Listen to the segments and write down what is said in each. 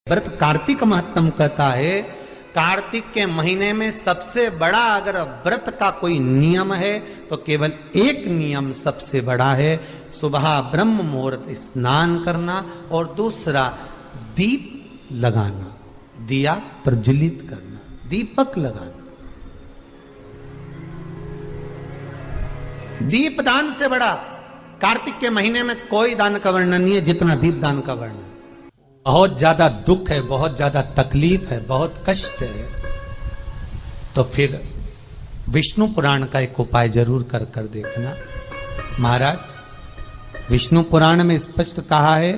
व्रत कार्तिक महत्तम कहता है। कार्तिक के महीने में सबसे बड़ा अगर व्रत का कोई नियम है तो केवल एक नियम सबसे बड़ा है, सुबह ब्रह्म मुहूर्त स्नान करना और दूसरा दीप लगाना, दिया प्रज्वलित करना, दीपक लगाना। दीप दान से बड़ा कार्तिक के महीने में कोई दान का वर्णन नहीं है जितना दीप दान का वर्णन। बहुत ज्यादा दुख है, बहुत ज्यादा तकलीफ है, बहुत कष्ट है, तो फिर विष्णु पुराण का एक उपाय जरूर कर कर देखना। महाराज, विष्णु पुराण में स्पष्ट कहा है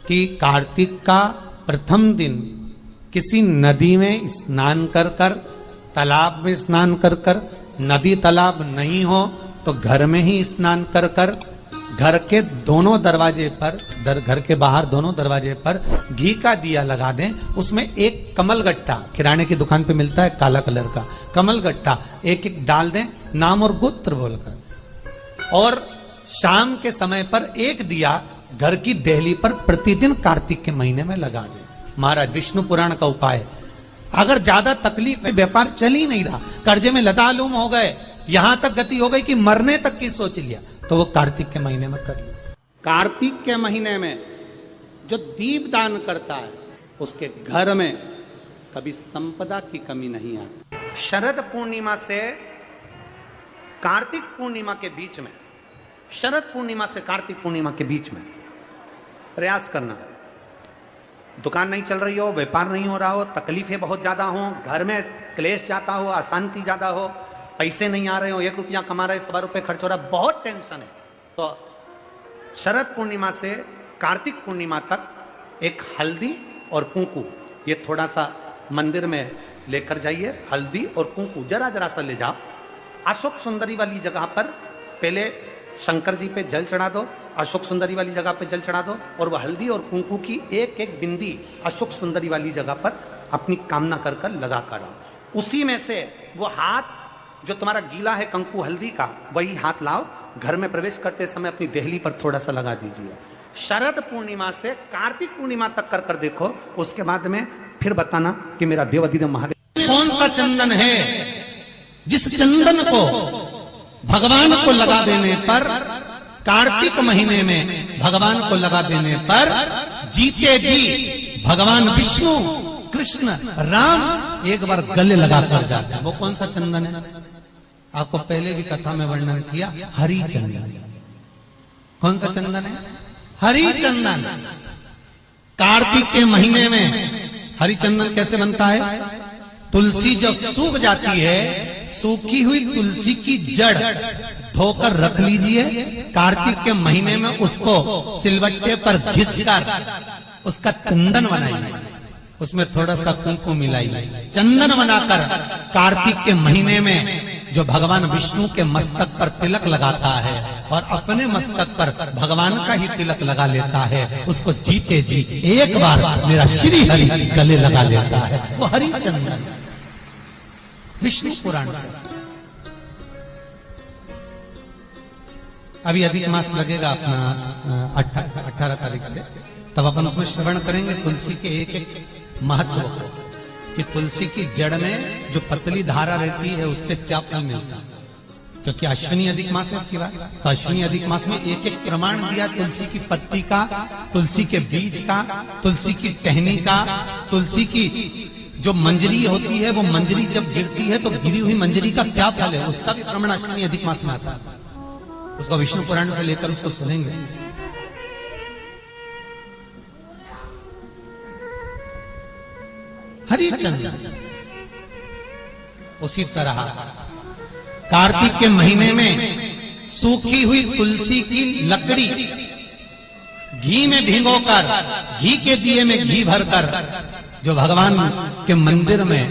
कि कार्तिक का प्रथम दिन किसी नदी में स्नान कर कर, तालाब में स्नान कर कर, नदी तालाब नहीं हो तो घर में ही स्नान कर कर, घर के दोनों दरवाजे पर, घर के बाहर दोनों दरवाजे पर घी का दिया लगा दें, उसमें एक कमल गट्टा, किराने की दुकान पे मिलता है काला कलर का कमल गट्टा, एक एक डाल दें नाम और गोत्र बोलकर, और शाम के समय पर एक दिया घर की देहली पर प्रतिदिन कार्तिक के महीने में लगा दें। महाराज, विष्णु पुराण का उपाय। अगर ज्यादा तकलीफ है, व्यापार चल ही नहीं रहा, कर्जे में लतालूम हो गए, यहां तक गति हो गई कि मरने तक की सोच लिया, तो वो कार्तिक के महीने में कर लिया। कार्तिक के महीने में जो दीप दान करता है उसके घर में कभी संपदा की कमी नहीं आती। शरद पूर्णिमा से कार्तिक पूर्णिमा के बीच में, शरद पूर्णिमा से कार्तिक पूर्णिमा के बीच में प्रयास करना। दुकान नहीं चल रही हो, व्यापार नहीं हो रहा हो, तकलीफें बहुत ज्यादा हो, घर में क्लेश जाता हो, अशांति ज्यादा हो, पैसे नहीं आ रहे हो, 1 रुपया कमा रहे, 100 रुपये खर्च हो रहा, बहुत टेंशन है, तो शरद पूर्णिमा से कार्तिक पूर्णिमा तक एक हल्दी और कुंकू, ये थोड़ा सा मंदिर में लेकर जाइए। हल्दी और कुंकू जरा जरा सा ले जाओ, अशोक सुंदरी वाली जगह पर पहले शंकर जी पे जल चढ़ा दो, अशोक सुंदरी वाली जगह पे जल चढ़ा दो, और वह हल्दी और कुंकू की एक एक बिंदी अशोक सुंदरी वाली जगह पर अपनी कामना कर कर लगा कर आओ। उसी में से वो हाथ जो तुम्हारा गीला है कंकु हल्दी का, वही हाथ लाओ, घर में प्रवेश करते समय अपनी देहली पर थोड़ा सा लगा दीजिए। शरद पूर्णिमा से कार्तिक पूर्णिमा तक कर कर देखो, उसके बाद में फिर बताना कि मेरा देवाधिदेव महादेव कौन सा चंदन है जिस चंदन को भगवान को लगा देने पर, कार्तिक महीने में भगवान को लगा देने पर जीते जी भगवान विष्णु, कृष्ण, राम एक बार गले लगा कर जाते हैं। वो कौन सा चंदन है? आपको पहले भी कथा में वर्णन किया, हरि चंदन। कौन सा चंदन है? हरि चंदन। कार्तिक के महीने में हरि चंदन कैसे बनता है? तुलसी जब सूख जाती है, सूखी हुई तुलसी की जड़ धोकर रख लीजिए, कार्तिक के महीने में उसको सिलवट्टे पर घिसकर उसका चंदन बनाइए, उसमें थोड़ा सा कुंकू मिलाइए, चंदन बनाकर कार्तिक के महीने में जो भगवान विष्णु के मस्तक पर तिलक लगाता है और अपने मस्तक पर भगवान का ही तिलक लगा लेता है, उसको जीते जी एक बार मेरा श्री हरि गले लगा लेता है, वो हरि चंदन। विष्णु पुराण। अभी अधिक मास लगेगा अपना 18 तारीख से, तब अपन उसमें श्रवण करेंगे तुलसी के एक एक महत्व को, कि तुलसी की जड़ में जो पतली धारा रहती है उससे क्या फल मिलता है। क्योंकि अश्विनी अधिक मास है आपकी बात, तो अश्विनी अधिक मास में एक एक प्रमाण दिया, तुलसी की पत्ती का, तुलसी के बीज का, तुलसी की टहनी का, तुलसी की जो मंजरी होती है, वो मंजरी जब गिरती है तो गिरी हुई मंजरी का क्या फल है, उसका भी प्रमाण अश्विनी अधिक मास में आता है। उसको विष्णु पुराण से लेकर उसको सुनेंगे। हरि चंदन। उसी तरह कार्तिक के महीने में सूखी हुई तुलसी की लकड़ी घी में भिगोकर, घी के दिए में घी भरकर, जो भगवान के मंदिर में,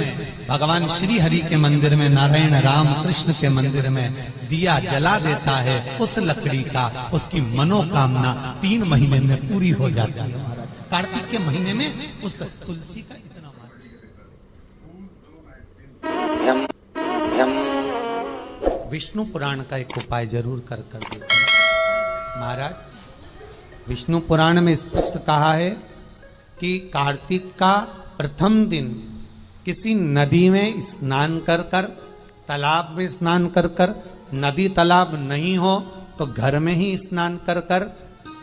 भगवान श्री हरि के मंदिर में, नारायण राम कृष्ण के मंदिर में दिया जला देता है, उस लकड़ी का उसकी मनोकामना 3 महीने में पूरी हो जाती है। कार्तिक के महीने में उस तुलसी का इतना विष्णु पुराण का एक उपाय जरूर कर कर देखना। महाराज, विष्णु पुराण में स्पष्ट कहा है कि कार्तिक का प्रथम दिन किसी नदी में स्नान कर कर, तालाब में स्नान कर कर, नदी तालाब नहीं हो तो घर में ही स्नान कर कर,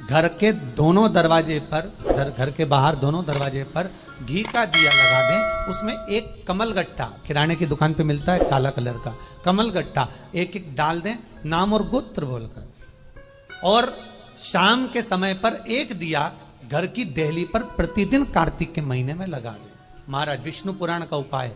घर के दोनों दरवाजे पर, घर के बाहर दोनों दरवाजे पर घी का दिया लगा दें, उसमें एक कमल गट्टा, किराने की दुकान पे मिलता है काला कलर का कमल गट्टा, एक एक डाल दें नाम और गोत्र बोलकर, और शाम के समय पर एक दिया घर की देहली पर प्रतिदिन कार्तिक के महीने में लगा दें। महाराज विष्णु पुराण का उपाय।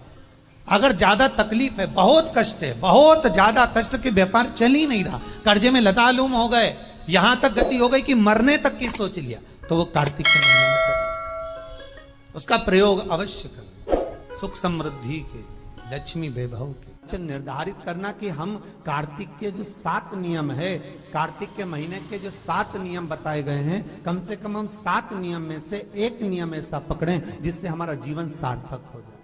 अगर ज्यादा तकलीफ है, बहुत कष्ट है, बहुत ज्यादा कष्ट के व्यापार चल ही नहीं रहा, कर्जे में लतालूम हो गए, यहां तक गति हो गई कि मरने तक की सोच लिया, तो वो कार्तिक के महीने में करें, उसका प्रयोग अवश्य करें, सुख समृद्धि के, लक्ष्मी वैभव के। निर्धारित करना कि हम कार्तिक के जो 7 नियम है, कार्तिक के महीने के जो 7 नियम बताए गए हैं, कम से कम हम 7 नियम में से एक नियम ऐसा पकड़ें जिससे हमारा जीवन सार्थक हो जाए।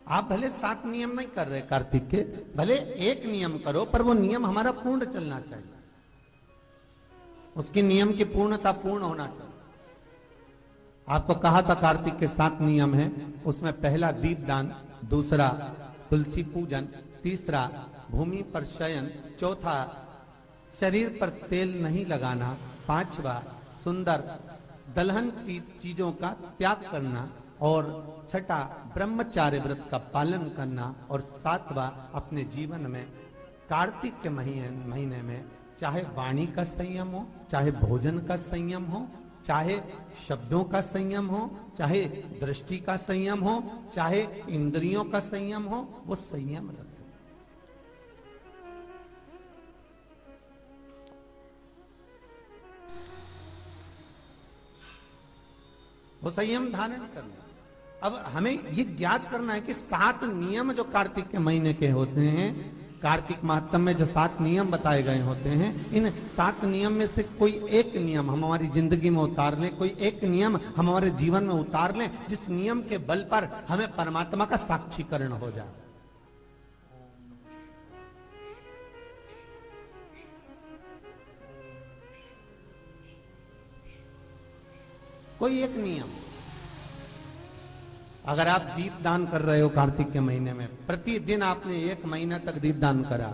आप भले 7 नियम नहीं कर रहे कार्तिक के, भले एक नियम करो, पर वो नियम हमारा पूर्ण चलना चाहिए, उसकी नियम की पूर्णता पूर्ण होना चाहिए। आपको कहा था कार्तिक के 7 नियम हैं, उसमें पहला दीपदान, दूसरा तुलसी पूजन, तीसरा भूमि पर शयन, चौथा शरीर पर तेल नहीं लगाना, पांचवा सुंदर दलहन की चीजों का त्याग करना, और छठा ब्रह्मचार्य व्रत का पालन करना, और 7वां अपने जीवन में कार्तिक के महीने में चाहे वाणी का संयम हो, चाहे भोजन का संयम हो, चाहे शब्दों का संयम हो, चाहे दृष्टि का संयम हो, चाहे इंद्रियों का संयम हो, वो संयम रखें। वो संयम धारण करना। अब हमें ये ज्ञात करना है कि 7 नियम जो कार्तिक के महीने के होते हैं, कार्तिक माहत्म्य में जो 7 नियम बताए गए होते हैं, इन 7 नियम में से कोई एक नियम हम हमारी जिंदगी में उतार लें, कोई एक नियम हम हमारे जीवन में उतार लें, जिस नियम के बल पर हमें परमात्मा का साक्षीकरण हो जाए। कोई एक नियम, अगर आप दीप दान कर रहे हो कार्तिक के महीने में, प्रतिदिन आपने 1 महीना तक दीप दान करा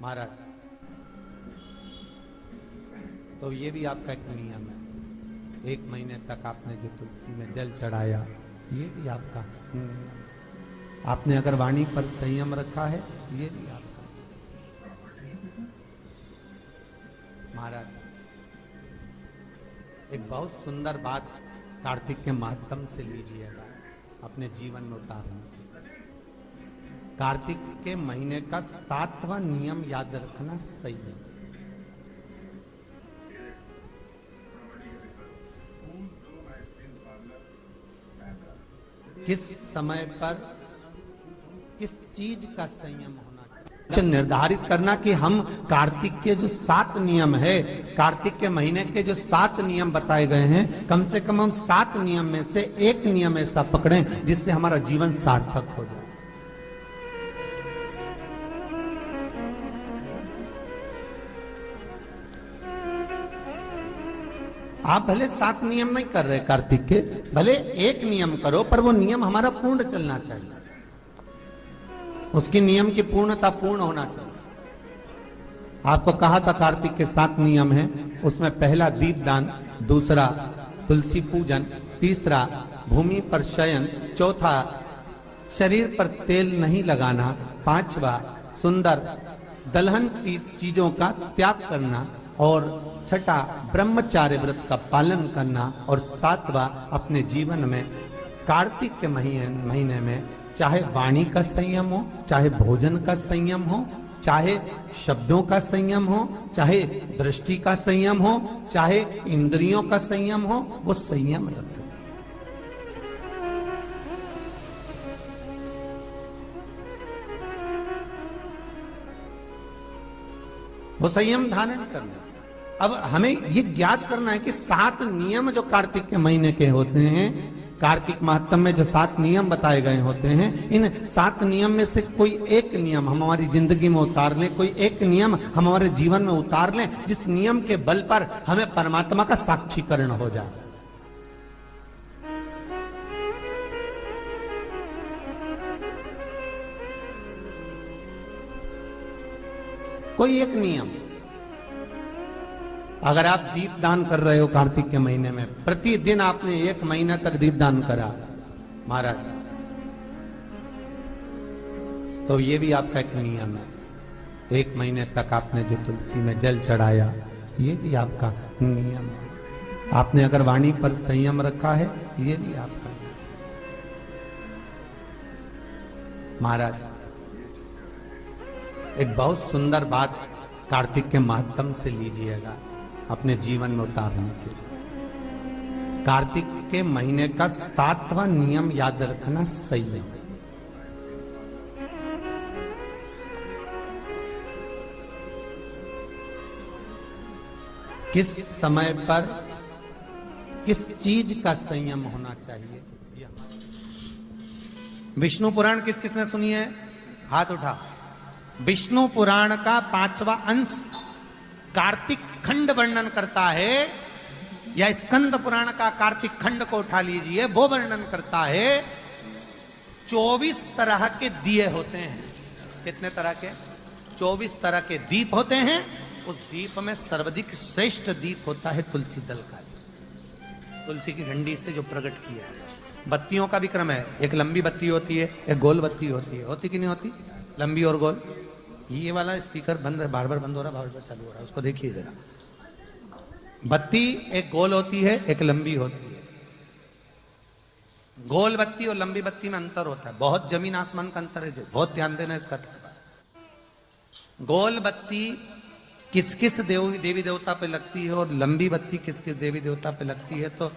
महाराज, तो ये भी आपका एक नियम है। 1 महीने तक आपने जो तुलसी में जल चढ़ाया, ये भी आपका। आपने अगर वाणी पर संयम रखा है, ये भी आपका। महाराज एक बहुत सुंदर बात कार्तिक के माध्यम से लीजिएगा, अपने जीवन में उतारने। कार्तिक के महीने का 7वां नियम याद रखना सही है। किस समय पर किस चीज का संयम होना चाहिए, निर्धारित करना कि हम कार्तिक के जो 7 नियम है, कार्तिक के महीने के जो 7 नियम बताए गए हैं, कम से कम हम 7 नियम में से एक नियम ऐसा पकड़ें जिससे हमारा जीवन सार्थक हो जाए। आप भले 7 नियम नहीं कर रहे कार्तिक के, भले एक नियम करो, पर वो नियम हमारा पूर्ण चलना चाहिए, उसकी नियम की पूर्णता पूर्ण होना चाहिए। आपको कहा था कार्तिक के 7 नियम हैं, उसमें पहला दीपदान, दूसरा तुलसी पूजन, तीसरा भूमि पर शयन, चौथा शरीर पर तेल नहीं लगाना, पांचवा सुंदर दलहन की चीजों का त्याग करना, और छठा ब्रह्मचार्य व्रत का पालन करना, और 7वां अपने जीवन में कार्तिक के महीने में चाहे वाणी का संयम हो, चाहे भोजन का संयम हो, चाहे शब्दों का संयम हो, चाहे दृष्टि का संयम हो, चाहे इंद्रियों का संयम हो, वो संयम रखें। वो संयम धारण करना। अब हमें ये ज्ञात करना है कि 7 नियम जो कार्तिक के महीने के होते हैं, कार्तिक महात्म में जो 7 नियम बताए गए होते हैं, इन 7 नियम में से कोई एक नियम हम हमारी जिंदगी में उतार लें, कोई एक नियम हम हमारे जीवन में उतार लें, जिस नियम के बल पर हमें परमात्मा का साक्षीकरण हो जाए। कोई एक नियम, अगर आप दीप दान कर रहे हो कार्तिक के महीने में, प्रतिदिन आपने 1 महीना तक दीप दान करा महाराज, तो ये भी आपका एक नियम है। 1 महीने तक आपने जो तुलसी में जल चढ़ाया, ये भी आपका नियम है। आपने अगर वाणी पर संयम रखा है, ये भी आपका महाराज। एक बहुत सुंदर बात कार्तिक के महात्म से लीजिएगा अपने जीवन में उतारने के लिए। कार्तिक के महीने का 7वां नियम याद रखना, संयम। किस समय पर किस चीज का संयम होना चाहिए। विष्णु पुराण किस किसने सुनी है? हाथ उठा। विष्णु पुराण का 5वां अंश कार्तिक खंड वर्णन करता है, या स्कंद पुराण का कार्तिक खंड को उठा लीजिए, वो वर्णन करता है 24 तरह के दिए होते हैं। कितने तरह के? 24 तरह के दीप होते हैं। उस दीप में सर्वाधिक श्रेष्ठ दीप होता है तुलसी दल का, तुलसी की डंडी से जो प्रकट किया है। बत्तियों का भी क्रम है, एक लंबी बत्ती होती है, एक गोल बत्ती होती है। होती कि नहीं होती? लंबी और गोल। ये वाला स्पीकर बंद है, बार बार बंद हो रहा, बार बार चालू हो रहा है, उसको देखिए जरा। बत्ती एक गोल होती है, एक लंबी होती है। गोल बत्ती और लंबी बत्ती में अंतर होता है, बहुत जमीन आसमान का अंतर है, बहुत ध्यान देना इसका। गोल बत्ती किस किस देवी देवता पे लगती है और लंबी बत्ती किस किस देवी देवता पे लगती है, तो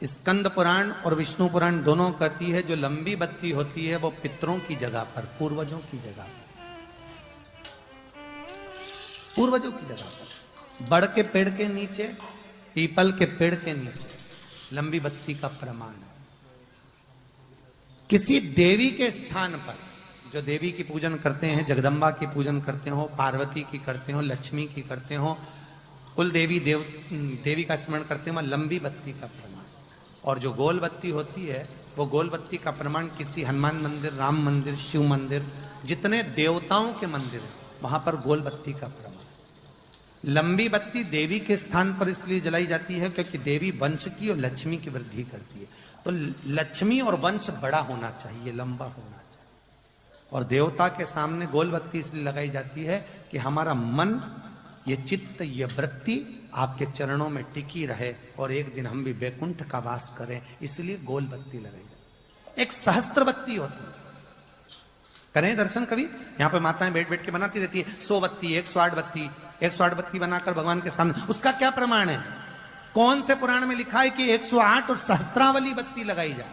स्कंद पुराण और विष्णु पुराण दोनों कहती है जो लंबी बत्ती होती है वो पितरों की जगह पर, पूर्वजों की जगह पर, पूर्वजों की जगह पर, बड़ के पेड़ के नीचे, पीपल के पेड़ के नीचे लंबी बत्ती का प्रमाण है। किसी देवी के स्थान पर, जो देवी की पूजन करते हैं, जगदम्बा की पूजन करते हो, पार्वती की करते हो, लक्ष्मी की करते हो, कुल देवी का स्मरण करते हो, लंबी बत्ती का प्रमाण। और जो गोल बत्ती होती है, वो गोल बत्ती का प्रमाण किसी हनुमान मंदिर, राम मंदिर, शिव मंदिर, जितने देवताओं के मंदिर है वहां पर गोल बत्ती का प्रमाण। लंबी बत्ती देवी के स्थान पर इसलिए जलाई जाती है क्योंकि देवी वंश की और लक्ष्मी की वृद्धि करती है, तो लक्ष्मी और वंश बड़ा होना चाहिए, लंबा होना चाहिए। और देवता के सामने गोल बत्ती इसलिए लगाई जाती है कि हमारा मन, ये चित्त, ये वृत्ति आपके चरणों में टिकी रहे और एक दिन हम भी वैकुंठ का वास करें, इसलिए गोल बत्ती लगाई जाती है। एक सहस्त्र बत्ती होती है, करें दर्शन कभी? यहाँ पे माताएं बैठ बैठ के बनाती रहती है 100 बत्ती, 108 बत्ती, 108 बत्ती बनाकर भगवान के सामने। उसका क्या प्रमाण है? कौन से पुराण में लिखा है कि 108 और सहस्त्रावली बत्ती लगाई जाए?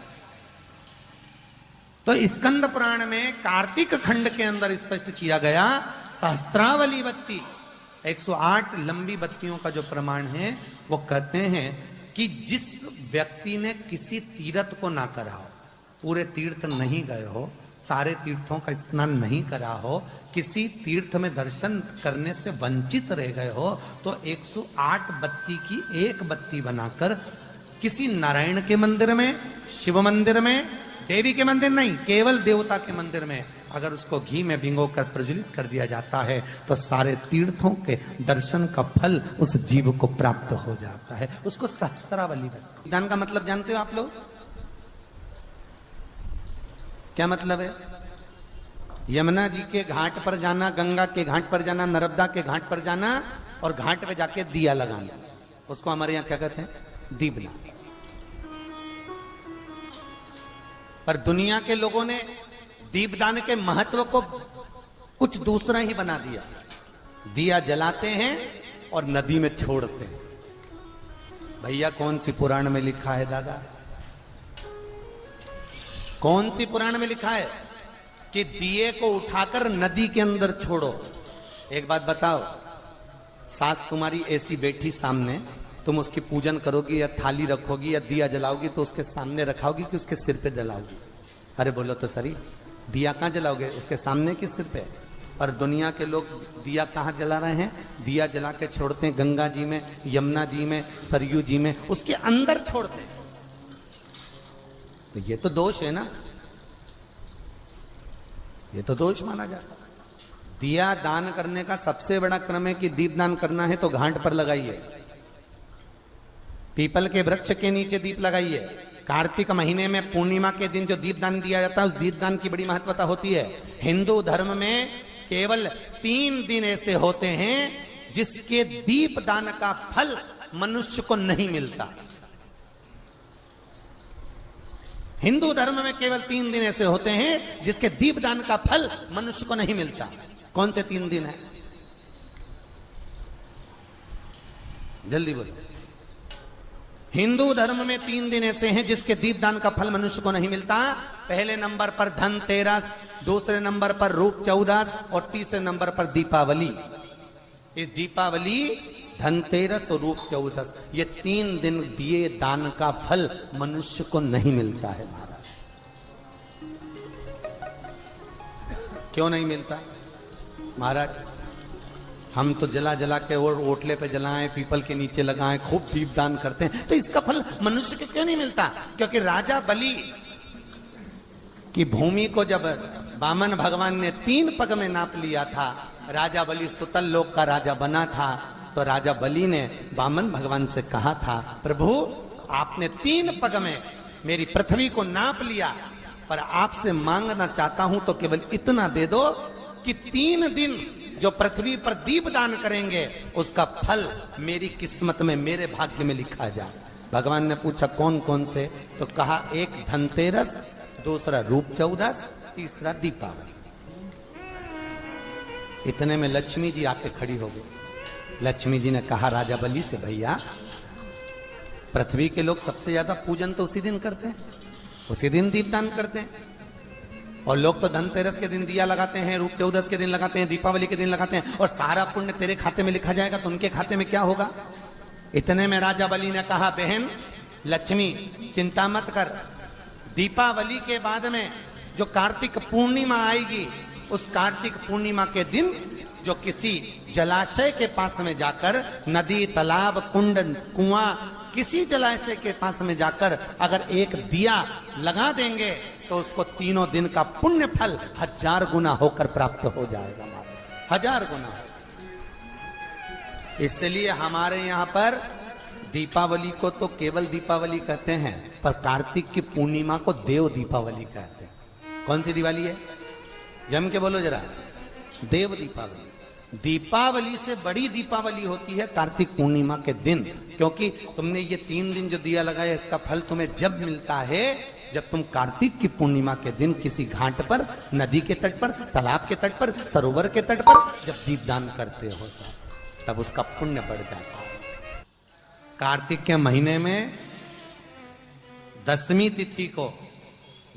तो स्कंद पुराण में कार्तिक खंड के अंदर स्पष्ट किया गया, सहस्त्रावली बत्ती, 108 लंबी बत्तियों का जो प्रमाण है, वो कहते हैं कि जिस व्यक्ति ने किसी तीर्थ को ना करा हो, पूरे तीर्थ नहीं गए हो, सारे तीर्थों का स्नान नहीं करा हो, किसी तीर्थ में दर्शन करने से वंचित रह गए हो, तो 108 बत्ती की एक बत्ती बनाकर किसी नारायण के मंदिर में, शिव मंदिर में, देवी के मंदिर नहीं, केवल देवता के मंदिर में अगर उसको घी में भिगोकर प्रज्वलित कर दिया जाता है, तो सारे तीर्थों के दर्शन का फल उस जीव को प्राप्त हो जाता है। उसको सहस्त्रावली बत्ती। दान का मतलब जानते हो आप लोग? क्या मतलब है? यमुना जी के घाट पर जाना, गंगा के घाट पर जाना, नर्मदा के घाट पर जाना और घाट पे जाके दिया लगाना, उसको हमारे यहाँ क्या कहते हैं? दीपदान। पर दुनिया के लोगों ने दीपदान के महत्व को कुछ दूसरा ही बना दिया। दिया जलाते हैं और नदी में छोड़ते हैं। भैया कौन सी पुराण में लिखा है दादा? कौन सी पुराण में लिखा है कि दिए को उठाकर नदी के अंदर छोड़ो? एक बात बताओ, सास तुम्हारी ऐसी बैठी सामने तुम उसकी पूजन करोगी या थाली रखोगी या दिया जलाओगी तो उसके सामने रखाओगी कि उसके सिर पे जलाओगी? अरे बोलो तो सही, दिया कहाँ जलाओगे? उसके सामने कि सिर पे? पर दुनिया के लोग दिया कहाँ जला रहे हैं? दिया जला के छोड़ते हैं गंगा जी में, यमुना जी में, सरयू जी में, उसके अंदर छोड़ते हैं। तो ये तो दोष है ना, ये तो दोष माना जाता है। दिया दान करने का सबसे बड़ा क्रम है कि दीप दान करना है तो घाट पर लगाइए, पीपल के वृक्ष के नीचे दीप लगाइए। कार्तिक महीने में पूर्णिमा के दिन जो दीप दान दिया जाता है उस दीप दान की बड़ी महत्वता होती है। हिंदू धर्म में केवल 3 दिन ऐसे होते हैं जिसके दीप दान का फल मनुष्य को नहीं मिलता। हिंदू धर्म में केवल 3 दिन ऐसे होते हैं जिसके दीप दान का फल मनुष्य को नहीं मिलता। कौन से 3 दिन है? जल्दी बोलो। हिंदू धर्म में 3 दिन ऐसे हैं जिसके दीपदान का फल मनुष्य को नहीं मिलता। पहले नंबर पर धनतेरस, दूसरे नंबर पर रूप चौदस और तीसरे नंबर पर दीपावली। इस दीपावली, धनतेरस और रूप चौदस, ये 3 दिन दिए दान का फल मनुष्य को नहीं मिलता है महाराज। क्यों नहीं मिलता महाराज? हम तो जला जला के और ओटले पे जलाएं, पीपल के नीचे लगाएं, खूब दीपदान करते हैं, तो इसका फल मनुष्य को क्यों नहीं मिलता? क्योंकि राजा बलि की भूमि को जब वामन भगवान ने 3 पग में नाप लिया था, राजा बलि सुतल लोक का राजा बना था, तो राजा बलि ने वामन भगवान से कहा था, प्रभु आपने 3 पग में मेरी पृथ्वी को नाप लिया, पर आपसे मांगना चाहता हूं तो केवल इतना दे दो कि 3 दिन जो पृथ्वी पर दीपदान करेंगे उसका फल मेरी किस्मत में, मेरे भाग्य में लिखा जाए। भगवान ने पूछा कौन कौन से? तो कहा एक धनतेरस, दूसरा रूप चौदस, तीसरा दीपावली। इतने में लक्ष्मी जी आके खड़ी हो गई। लक्ष्मी जी ने कहा राजा बलि से, भैया पृथ्वी के लोग सबसे ज्यादा पूजन तो उसी दिन करते हैं, उसी दिन दीपदान करते हैं, और लोग तो धनतेरस के दिन दिया लगाते हैं, रूप चौदस के दिन लगाते हैं, दीपावली के दिन लगाते हैं, और सारा पुण्य तेरे खाते में लिखा जाएगा, तो उनके खाते में क्या होगा? इतने में राजा बलि ने कहा, बहन लक्ष्मी चिंता मत कर, दीपावली के बाद में जो कार्तिक पूर्णिमा आएगी, उस कार्तिक पूर्णिमा के दिन जो किसी जलाशय के पास में जाकर, नदी, तालाब, कुंड, कुआं, किसी जलाशय के पास में जाकर अगर एक दिया लगा देंगे तो उसको 3 दिन का पुण्य फल 1000 गुना होकर प्राप्त हो जाएगा। 1000 गुना। इसलिए हमारे यहाँ पर दीपावली को तो केवल दीपावली कहते हैं, पर कार्तिक की पूर्णिमा को देव दीपावली कहते हैं। कौन सी दिवाली है? जम के बोलो जरा। देव दीपावली। दीपावली से बड़ी दीपावली होती है कार्तिक पूर्णिमा के दिन, क्योंकि तुमने ये 3 दिन जो दिया लगाया इसका फल तुम्हें जब मिलता है जब तुम कार्तिक की पूर्णिमा के दिन किसी घाट पर, नदी के तट पर, तालाब के तट पर, सरोवर के तट पर जब दीपदान करते हो तब उसका पुण्य बढ़ जाता है। कार्तिक के महीने में 10वीं तिथि को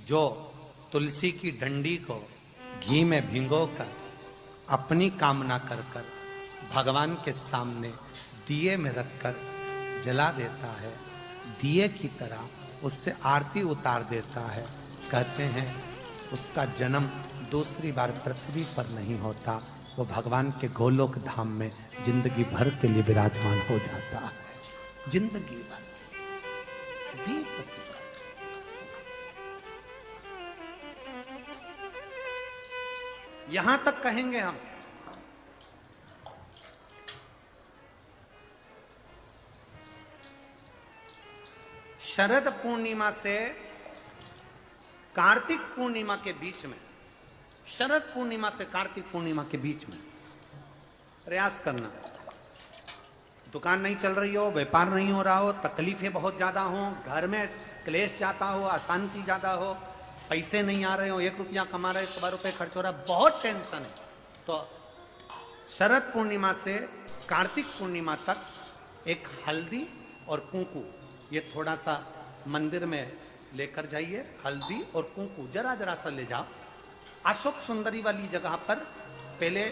जो तुलसी की डंडी को घी में भिगोकर अपनी कामना कर कर भगवान के सामने दिए में रखकर जला देता है, दिए की तरह उससे आरती उतार देता है, कहते हैं उसका जन्म दूसरी बार पृथ्वी पर नहीं होता, वो भगवान के गोलोक धाम में जिंदगी भर के लिए विराजमान हो जाता है। जिंदगी भर दीप की। यहां तक कहेंगे हम, शरद पूर्णिमा से कार्तिक पूर्णिमा के बीच में, शरद पूर्णिमा से कार्तिक पूर्णिमा के बीच में प्रयास करना। दुकान नहीं चल रही हो, व्यापार नहीं हो रहा हो, तकलीफें बहुत ज्यादा हो, घर में क्लेश जाता हो, अशांति ज्यादा हो, पैसे नहीं आ रहे हो, 1 रुपया कमा रहे 100 रुपये खर्च हो रहा है, बहुत टेंशन है, तो शरद पूर्णिमा से कार्तिक पूर्णिमा तक एक हल्दी और कुंकू, ये थोड़ा सा मंदिर में लेकर जाइए। हल्दी और कुंकू जरा जरा सा ले जाओ, अशोक सुंदरी वाली जगह पर पहले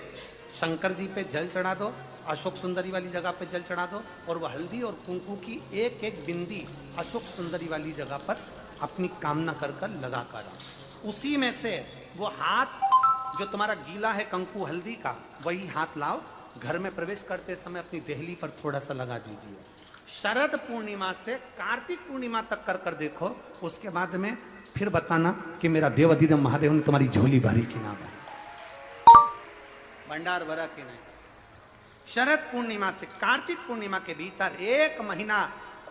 शंकर जी पे जल चढ़ा दो, अशोक सुंदरी वाली जगह पे जल चढ़ा दो, और वह हल्दी और कुंकू की एक एक बिंदी अशोक सुंदरी वाली जगह पर अपनी कामना कर कर लगा कर आओ। उसी में से वो हाथ जो तुम्हारा गीला है कंकु हल्दी का, वही हाथ लाओ, घर में प्रवेश करते समय अपनी देहली पर थोड़ा सा लगा दीजिए। शरद पूर्णिमा से कार्तिक पूर्णिमा तक कर कर देखो, उसके बाद में फिर बताना कि मेरा देव अधिदेव महादेव ने तुम्हारी झोली भरी कि ना भरी, भंडार भरा कि नहीं। शरद पूर्णिमा से कार्तिक पूर्णिमा के भीतर एक महीना,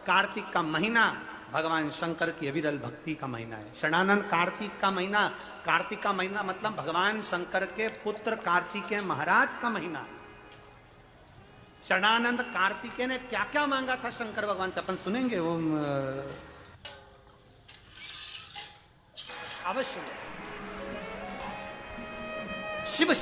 कार्तिक का महीना भगवान शंकर की अविरल भक्ति का महीना है। षडानंद कार्तिक का महीना, कार्तिक का महीना मतलब भगवान शंकर के पुत्र कार्तिकेय महाराज का महीना है। षडानंद कार्तिकेय ने क्या क्या मांगा था शंकर भगवान से, अपन सुनेंगे वो अवश्य। शिव